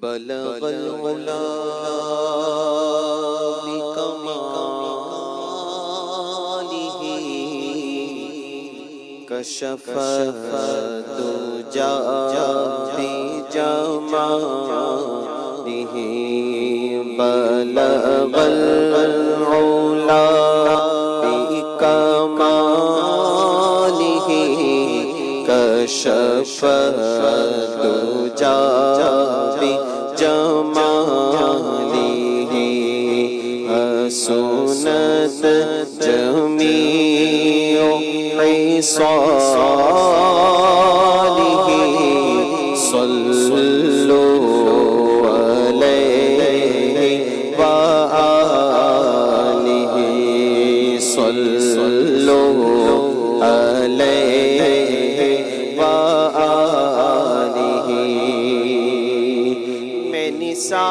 بلغ العلا بکمالہ کشف الدجا بجمالہ بلغ العلا بکمالہ کشف الدجا بجمالہ حسنت جمیع خصالہ صلوا علیہ وآلہ صلوا علیہ وآلہ میں نثار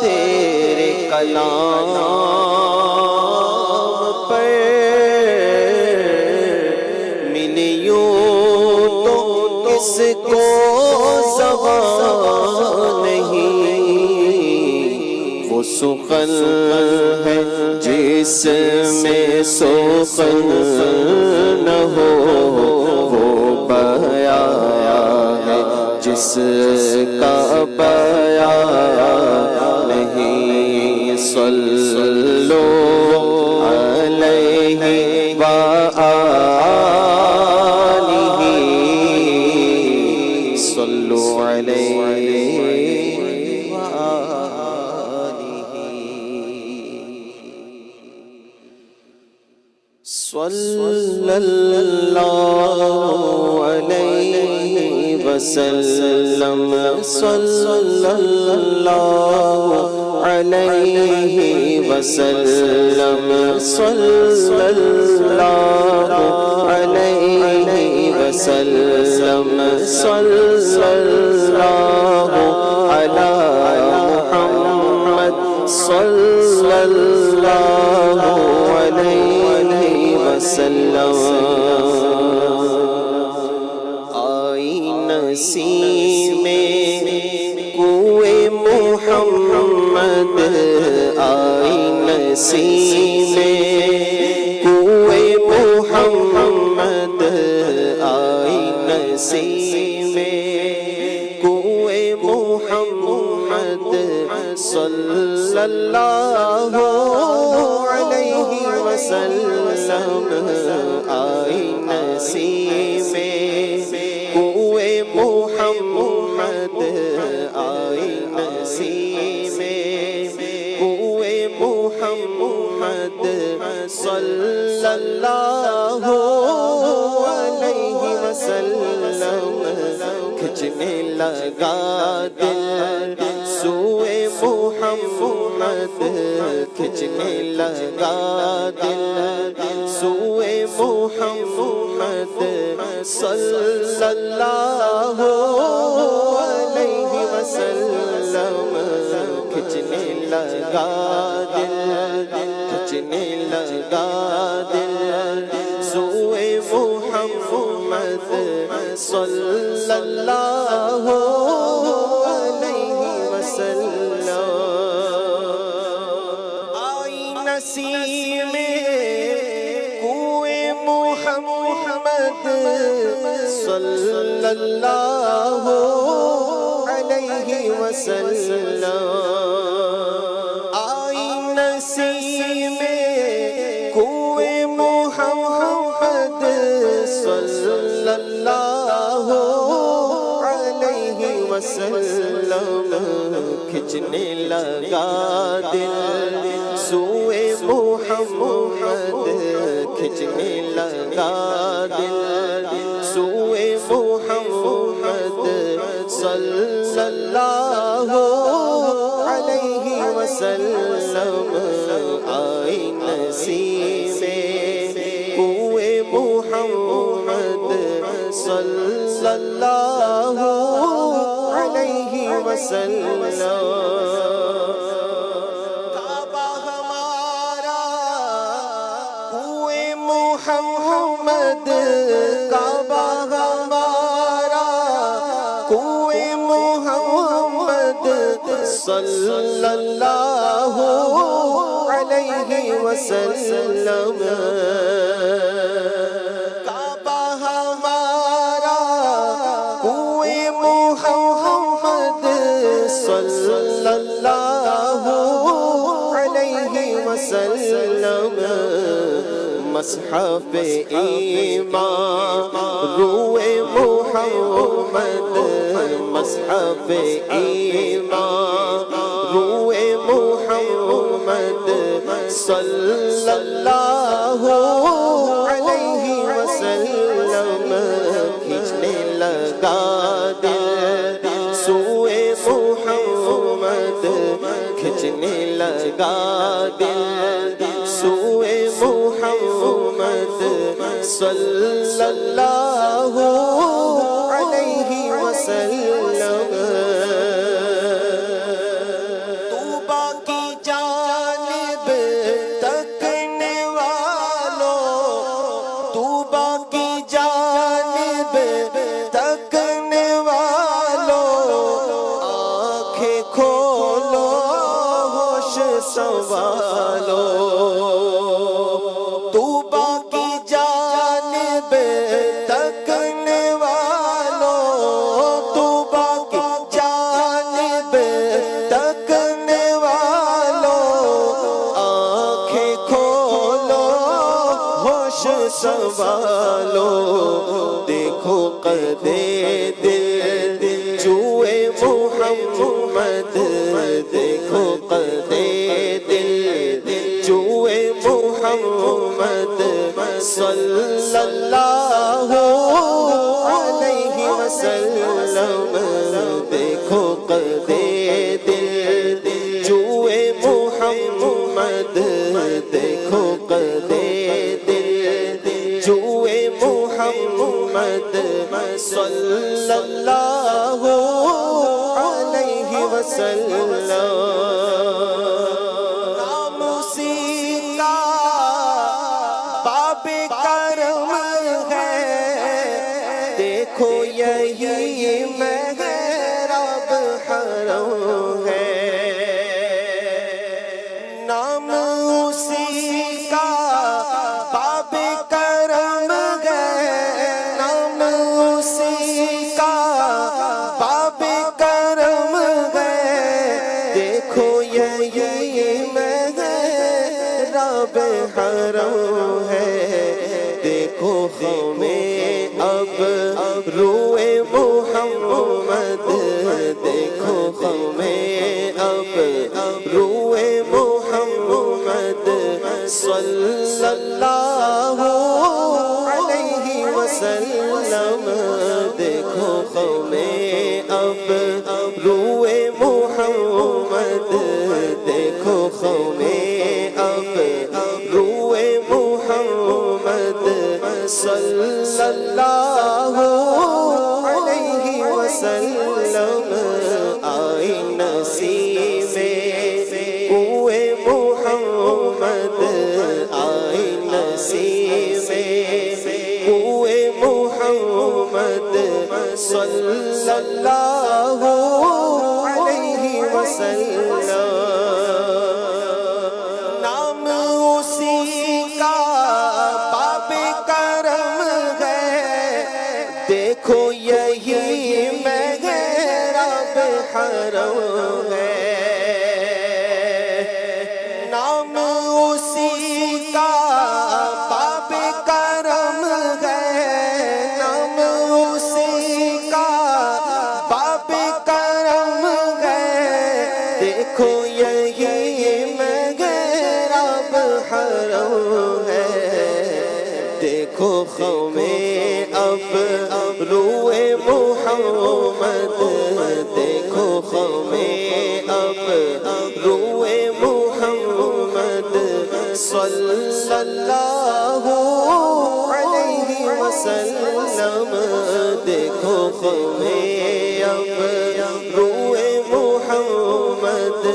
تیرے کلام پر ملیوں تو کس کو زبان نہیں، وہ سخن ہے جس میں سخن نہ ہو، وہ بیان ہے جس کا بیان نہیں، صلو علیہ وآلہ صلو علیہ صلی اللہ علیہ وسلم صلی اللہ علیہ وسلم صلی اللہ علیہ وسلم صلی اللہ علی محمد صلی اللہ علیہ وسلم آئی نسیم کوئے محمد آئی نسیم کوئے محمد آئی نسیم کوئے محمد صلی اللہ علیہ وسلم آئی نسیم کوئے محمد آئی نسیم کوئے محمد صلی اللہ علیہ وسلم کھچنے لگا دل سوئے محمد کھچنے لگا دل سوئے محمد صلی اللہ علیہ وسلم کھچنے لگا دل کھچنے لگا دل سوئے محمد صلی اللہ علیہ وسلم آئی نسیم کوئے محمد صلی اللہ علیہ وسلم آئی نسیم کوئے محمد صلی اللہ علیہ وسلم کھچنے لگا دل سوئے محمد کھچنے لگا دل سوئے محمد صلی اللہ علیہ وسلم آئی نسیم کوئے محمد صلی اللہ علیہ وسلم کعبہ ہمارا کوئے محمد کعبہ ہمارا محمد صلی اللہ علیہ وسلم کعبہ ہمارا کوئے محمد صلی اللہ علیہ وسلم مصحف ایمان روئے محمد مصحف ایمان روئے محمد صلی اللہ علیہ وسلم کھینچنے لگا دل سوئے محمد کھینچنے لگا دل سوئے محمد صلی اللہ علیہ وسلم طوبیٰ کی جانب تکنے والوں طوبیٰ کی جانب تکنے والوں آنکھیں کھولو ہوش سنبھالو طوبیٰ کی جانب تکنے والوں طوبیٰ کی جانب تکنے والوں آنکھیں کھولو ہوش سنبھالو دیکھو قدے دل جوئے محمد دیکھو قدے دل جوئے محمد صلی اللہ علیہ وسلم دیکھو قدے دل جوئے محمد دیکھو قدے دل جوئے محمد صلی اللہ علیہ وسلم نام اسی کا باب کرم ہے دیکھو یہی محراب حرم ہے نام اسی کا باب کرم ہے نام اسی کا باب کرم ہے دیکھو یہی محراب حرم ہے دیکھو ہمیں اب روئے محمد دیکھو ہمیں اب روئے محمد صلی اللہ علیہ وسلم دیکھو ہمیں اب روئے محمد دیکھو ہمیں اب روئے محمد صلی اللہ علیہ وسلم آئی نسیم کوئے محمد آئی نسیم کوئے محمد صلی اللہ علیہ وسلم نام اسی کا باب کرم ہے دیکھو یہی محراب حرم ہے نام اسی کا باب کرم ہے نام اسی کا باب کرم ہے دیکھو یہی محراب حرم ہے دیکھو ہمیں اب روئے محمد دیکھو ہمیں اب روئے محمد صلی اللہ علیہ وسلم دیکھو ہمیں اب روئے محمد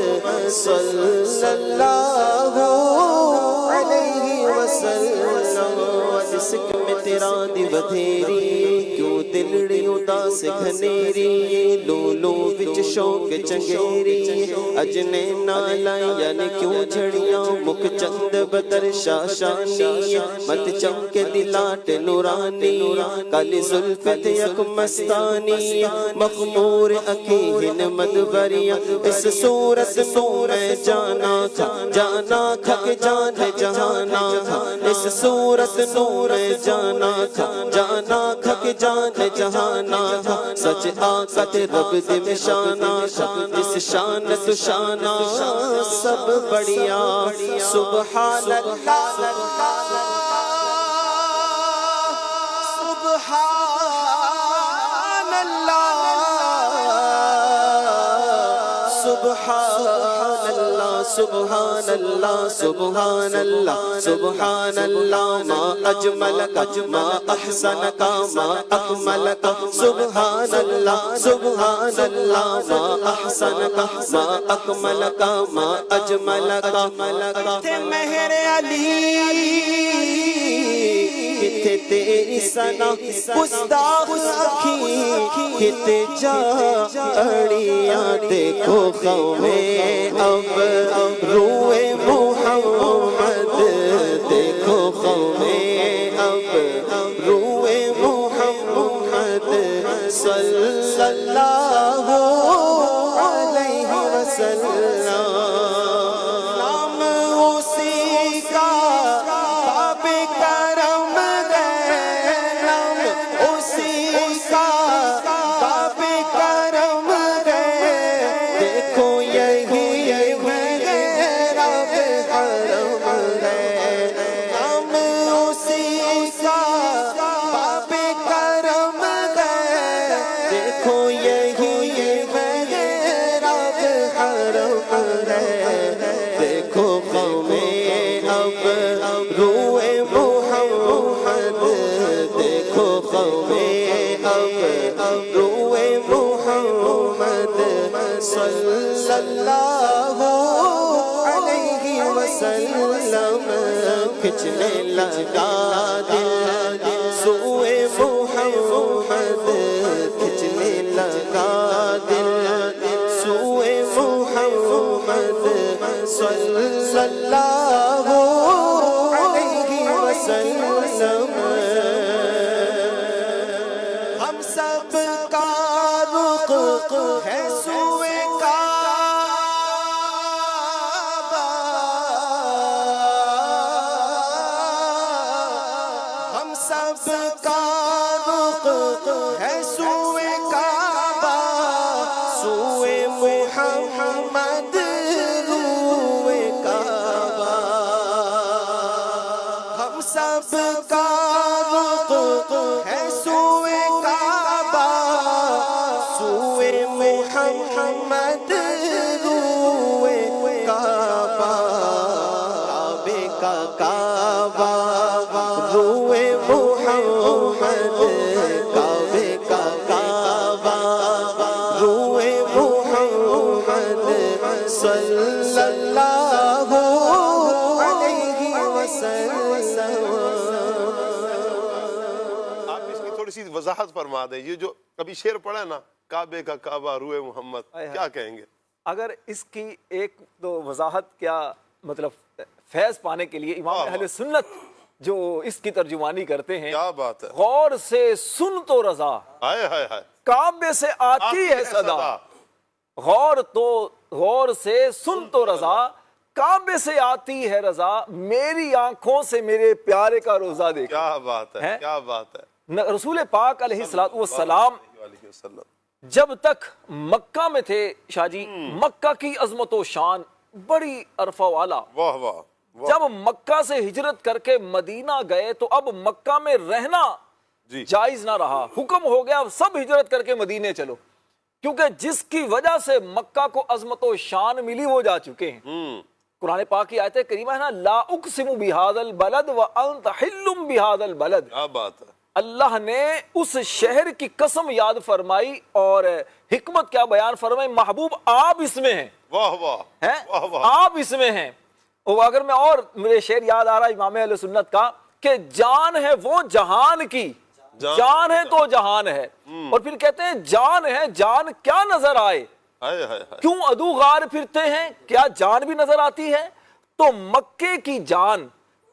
صلی اللہ علیہ وسلم جسک میں تیرا دی بدھیری کیوں دلڑی اداس گھنیری لولو وچ شوق چنگیری اجنے نالائی یعنی کیوں جھڑیاں مک چند بدر شاشانی مت چمک دلاٹ نورانی کالی زلف یک مستانی مخمور اکیہن مدبریاں اس صورت نو میں جانا کھا کہ جان جہانا تھا اس صورت نو میں جانا کھا کہ جان جہانا تھا سچ آقت رب دے شانہ تھا جس شان تو شانہ سب بڑھیا سبحان اللہ سبحان اللہ سبحان اللہ سبحان اللہ ما اجملک ما احسنک ما اکملک سبحان اللہ سبحان اللہ ما احسنک ما اکملک ما اجملک تھے مہر علی کتے تیری سنا گستاخ اکھی کتے جا اڑیاں دیکھو قومیں اب روئے محمد دیکھو قومیں اب روئے محمد صلی اللہ علیہ وسلم نام اسی کا باب کرم ہے نام اسی کا باب کرم ہے دیکھو یہی صلی اللہ علیہ وسلم کھچنے لگا دل سوئے محمد کھچنے لگا دل سوئے محمد صلی اللہ علیہ وسلم ہم سب کا رخ ہے سوئے سب کا رخ ہے سوئے کعبہ سوئے محمد روئے کعبہ ہم سب کا رخ ہے سوئے کعبہ سوئے محمد روئے کعبہ کعبے کا کعبہ روئے محمد کعبے کا کعبہ روئے محمد صلی اللہ علیہ وسلم. آپ اس کی تھوڑی سی وضاحت فرما دیں یہ جو ابھی شعر پڑھا ہے نا کعبے کا کعبہ روئے محمد کیا کہیں گے؟ اگر اس کی ایک تو وضاحت کیا مطلب فیض پانے کے لیے امام اہل سنت جو اس کی ترجمانی کرتے ہیں کیا بات ہے غور سے سن تو رضا کعبے سے آتی ہے صدا غور سے سن تو رضا کعبے سے آتی ہے رضا میری آنکھوں سے میرے پیارے کا روزہ دیکھ. کیا بات ہے کیا بات ہے. رسول پاک علیہ السلام جب تک مکہ میں تھے شاہ جی مکہ کی عظمت و شان بڑی عرفہ والا. واہ واہ. جب مکہ سے ہجرت کر کے مدینہ گئے تو اب مکہ میں رہنا جائز نہ رہا حکم ہو گیا سب ہجرت کر کے مدینے چلو کیونکہ جس کی وجہ سے مکہ کو عظمت و شان ملی وہ جا چکے ہیں. قرآن پاک کی آیت کریمہ ہے نا لا اقسم بہذا البلد وانت حل بہذا البلد. کیا بات ہے. اللہ نے اس شہر کی قسم یاد فرمائی اور حکمت کیا بیان فرمائی محبوب آپ اس میں ہیں. واہ واہ. آپ اس میں ہیں. اگر میں اور میرے شعر یاد آ رہا امام اہل سنت کا کہ جان ہے وہ جہان کی جان ہے تو جہان ہے. اور پھر کہتے ہیں جان ہے, جان کیا نظر آئے, کیوں ادو غار پھرتے ہیں, کیا جان بھی نظر آتی ہے؟ تو مکے کی جان,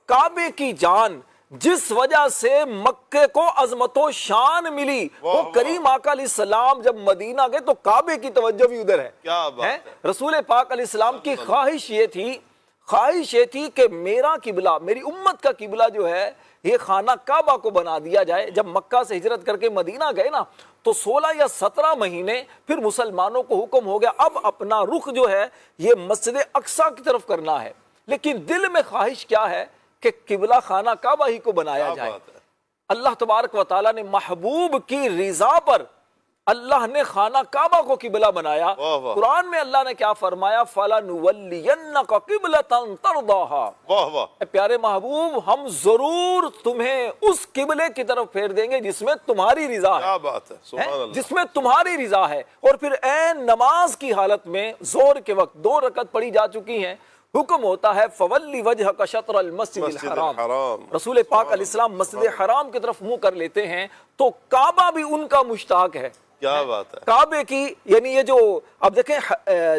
کعبے کی جان, جس وجہ سے مکے کو عظمت و شان ملی, وہ کریم آقا علیہ السلام جب مدینہ گئے تو کعبے کی توجہ بھی ادھر ہے. کیا بات ہے. رسول پاک علیہ السلام کی خواہش یہ تھی کہ میرا قبلہ, میری امت کا قبلہ جو ہے یہ خانہ کعبہ کو بنا دیا جائے. جب مکہ سے ہجرت کر کے مدینہ گئے نا تو 16 یا 17 مہینے پھر مسلمانوں کو حکم ہو گیا اب اپنا رخ جو ہے یہ مسجد اقصی کی طرف کرنا ہے, لیکن دل میں خواہش کیا ہے کہ قبلہ خانہ کعبہ ہی کو بنایا جائے. اللہ تبارک و تعالیٰ نے محبوب کی رضا پر اللہ نے خانہ کعبہ کو قبلہ بنایا. قرآن میں اللہ نے کیا فرمایا, فَلَنُوَلِّيَنَّكَ قِبْلَةً تَرْضَاهَا. پیارے محبوب ہم ضرور تمہیں اس قبلے کی طرف پھیر دیں گے جس میں تمہاری رضا ہے. کیا بات ہے, سبحان اللہ, جس میں تمہاری رضا ہے. اور پھر عین نماز کی حالت میں زور کے وقت 2 رکعت پڑھی جا چکی ہیں, حکم ہوتا ہے فولی وجہ شطر المسجد الحرام. رسول پاک علیہ السلام مسجد حرام کی طرف منہ کر لیتے ہیں تو کعبہ بھی ان کا مشتاق ہے. کیا بات ہے. کعبے کی یعنی یہ جو اب دیکھیں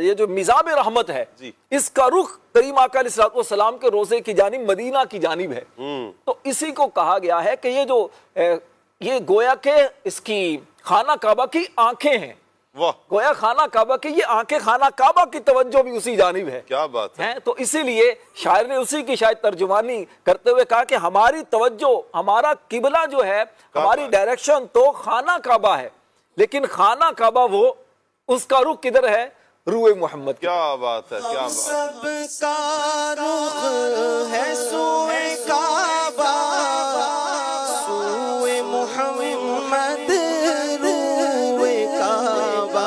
یہ جو مزاب رحمت ہے اس کا رخ کریم آقا علیہ السلام کے روزے کی جانب مدینہ کی جانب ہے. تو اسی کو کہا گیا ہے کہ یہ گویا کہ اس کی خانہ کعبہ کی آنکھیں ہیں. گویا خانہ کعبہ کی یہ آنکھیں خانہ کعبہ کی توجہ بھی اسی جانب ہے. کیا بات ہے. تو اسی لیے شاعر نے اسی کی شاید ترجمانی کرتے ہوئے کہا کہ ہماری توجہ, ہمارا قبلہ جو ہے, ہماری ڈائریکشن تو خانہ کعبہ ہے, لیکن خانہ کعبہ وہ اس کا رخ کدھر ہے, روئے محمد. کیا بات ہے. کیا بات. سب کا رخ ہے سوئے کعبہ, سوئے محمد روئے کعبہ.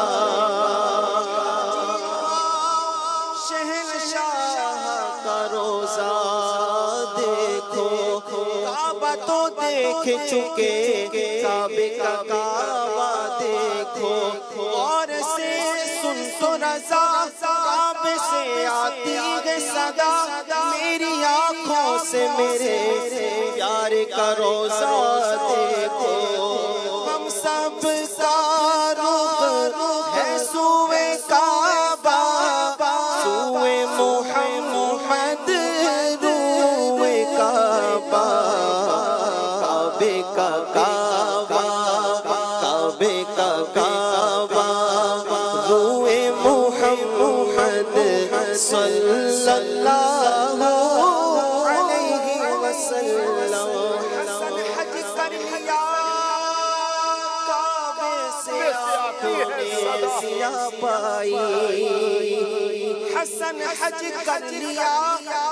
شہنشاہ کا روزہ دیکھو, کعبہ تو دیکھ چکے, کعبے کا کعبہ دیکھو, اور سے سن تو رضا, کعبے سے آتی ہے صدا, میری آنکھوں سے میرے پیار کا روزہ دیکھو. ہم سب کا رخ ہے سوئے کعبہ, سوئے محمد روئے کعبہ. کعبے کا کعبہ, کعبے کا کعبہ, روئے محمد صلی اللہ علیہ وسلم. حسن حج کر لیا کعبے سے آنکھوں نے ضیا پائی, حسن حج کر لیا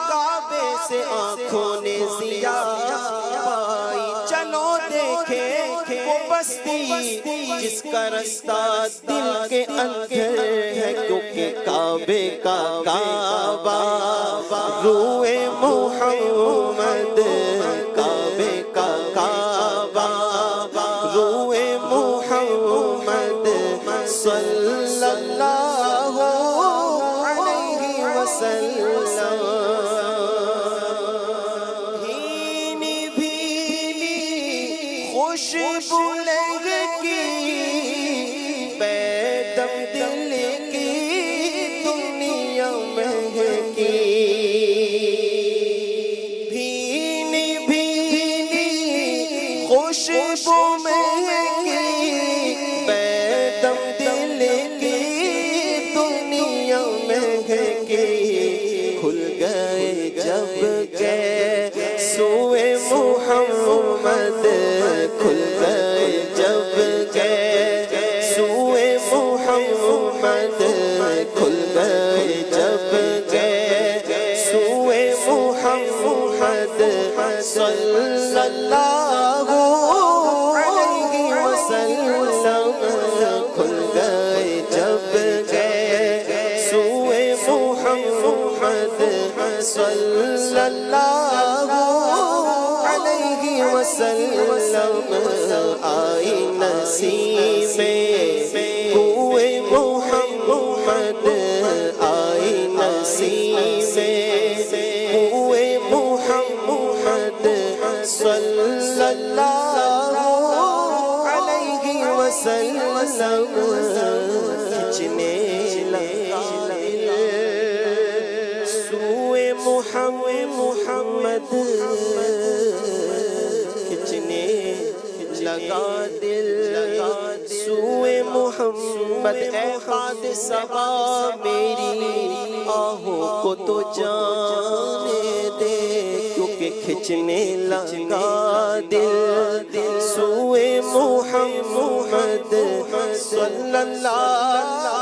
کعبے سے آنکھوں نے ضیا پائی. چلو دیکھیں وہ بستی جس کا رستہ دل کے اندر ہے, کیونکہ کعبے کا کعبہ روئے محمد, کعبے کا کعبہ روئے محمد صلی اللہ علیہ وسلم. بھینی بھینی خوشبو لگتی بیدم دل کی دنیا مہکی. بھینی بھینی خوشبو مہکی بیدم دل کی دنیا مہکی. کھل گئے جب کے سوئے محمد, کھل گئے جب کے سوئے محمد, کھل گئے جب کے سوئے محمد صلی اللہ علیہ وسلم. کھل گئے جب کے سوئے محمد صلی اللہ علیہ وسلم. آئی نسیم کوئے محمد, آئی نسیم کوئے محمد صلی اللہ کھچنے لگا سوئے محمد کھچنے لگا دل سوئے محمد اے حادثہ میری آہوں کو تو جانے دے کیونکہ کھچنے لگا دل سوئے محمد صلی اللہ